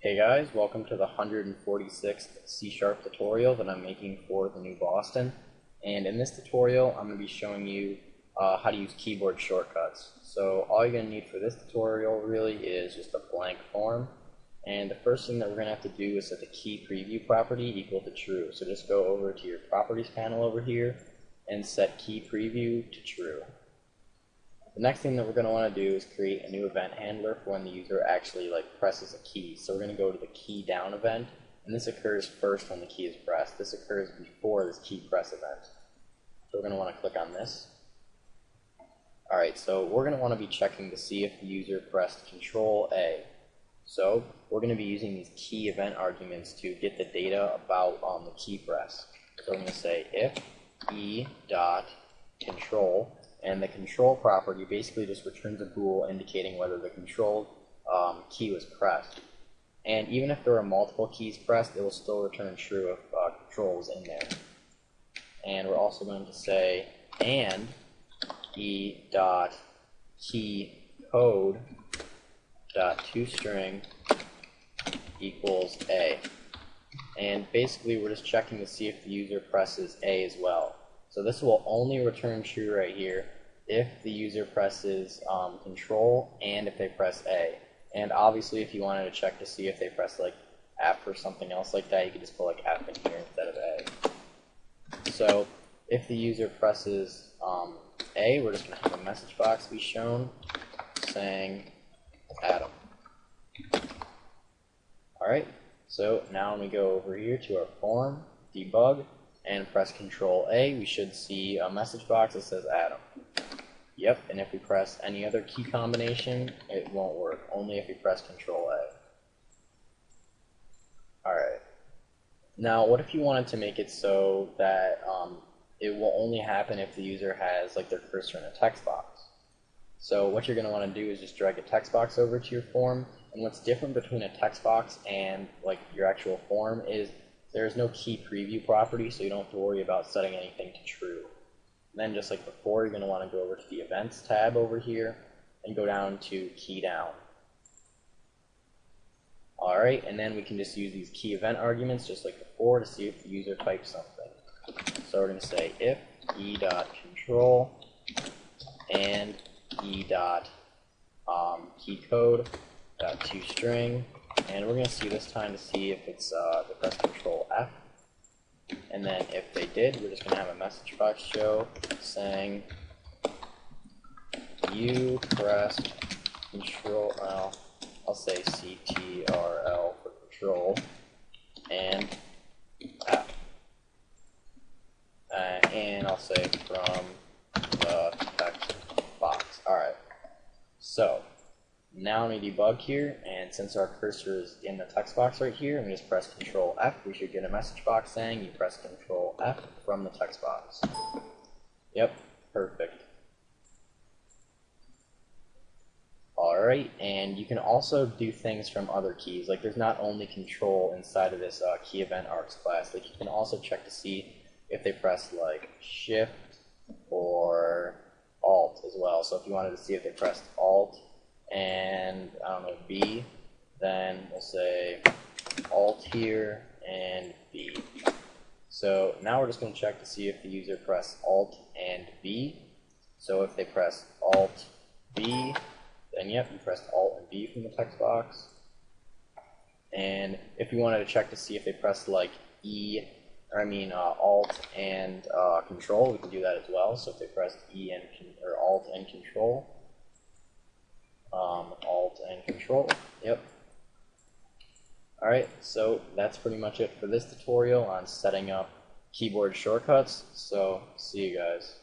Hey guys, welcome to the 146th C# tutorial that I'm making for the new Boston. And in this tutorial, I'm going to be showing you how to use keyboard shortcuts. So all you're going to need for this tutorial really is just a blank form. And the first thing that we're going to have to do is set the key preview property equal to true. So just go over to your properties panel over here and set key preview to true. The next thing that we're going to want to do is create a new event handler for when the user actually presses a key. So we're going to go to the key down event, and this occurs first when the key is pressed. This occurs before this key press event. So we're going to want to click on this. Alright, so we're going to want to be checking to see if the user pressed Control A. So we're going to be using these key event arguments to get the data about the key press. So I'm going to say if e.control, and the control property basically just returns a bool indicating whether the control key was pressed. And even if there are multiple keys pressed, it will still return true if control was in there. And we're also going to say and e.keyCode.toString equals A. And basically we're just checking to see if the user presses A as well. So this will only return true right here if the user presses Control and if they press A. And obviously if you wanted to check to see if they press F or something else like that, you could just put F in here instead of A. So if the user presses A, we're just going to have a message box be shown saying Adam. Alright, so now when we go over here to our form, debug, and press Control A, we should see a message box that says Adam. Yep, and if we press any other key combination, it won't work, only if we press Control A. Alright. Now, what if you wanted to make it so that it will only happen if the user has their cursor in a text box? So what you're going to want to do is just drag a text box over to your form, and what's different between a text box and your actual form is there is no key preview property, so you don't have to worry about setting anything to true. And then just like before, you're going to want to go over to the Events tab over here and go down to Key Down. Alright, and then we can just use these key event arguments just like before to see if the user types something. So we're going to say if e.control and e.keyCode.toString, and we're going to see this time to see if it's they press Control F. And then if they did, we're just going to have a message box show saying you pressed Control, I'll say CTRL for Control, and F. And I'll say from the text box. Alright, so now we debug here, and since our cursor is in the text box right here, and we just press Control F, we should get a message box saying you press Control F from the text box. Yep, perfect. Alright, and you can also do things from other keys. There's not only Control inside of this key event args class. You can also check to see if they press Shift or Alt as well. So if you wanted to see if they pressed Alt and I don't know, B, then we'll say Alt here and B. So now we're just going to check to see if the user pressed Alt and B. So if they press Alt B, then yep, you pressed Alt and B from the text box. And if you wanted to check to see if they pressed Alt and Control, we can do that as well. So if they pressed Alt and Control. Alt and Control, yep. Alright, so that's pretty much it for this tutorial on setting up keyboard shortcuts, so see you guys.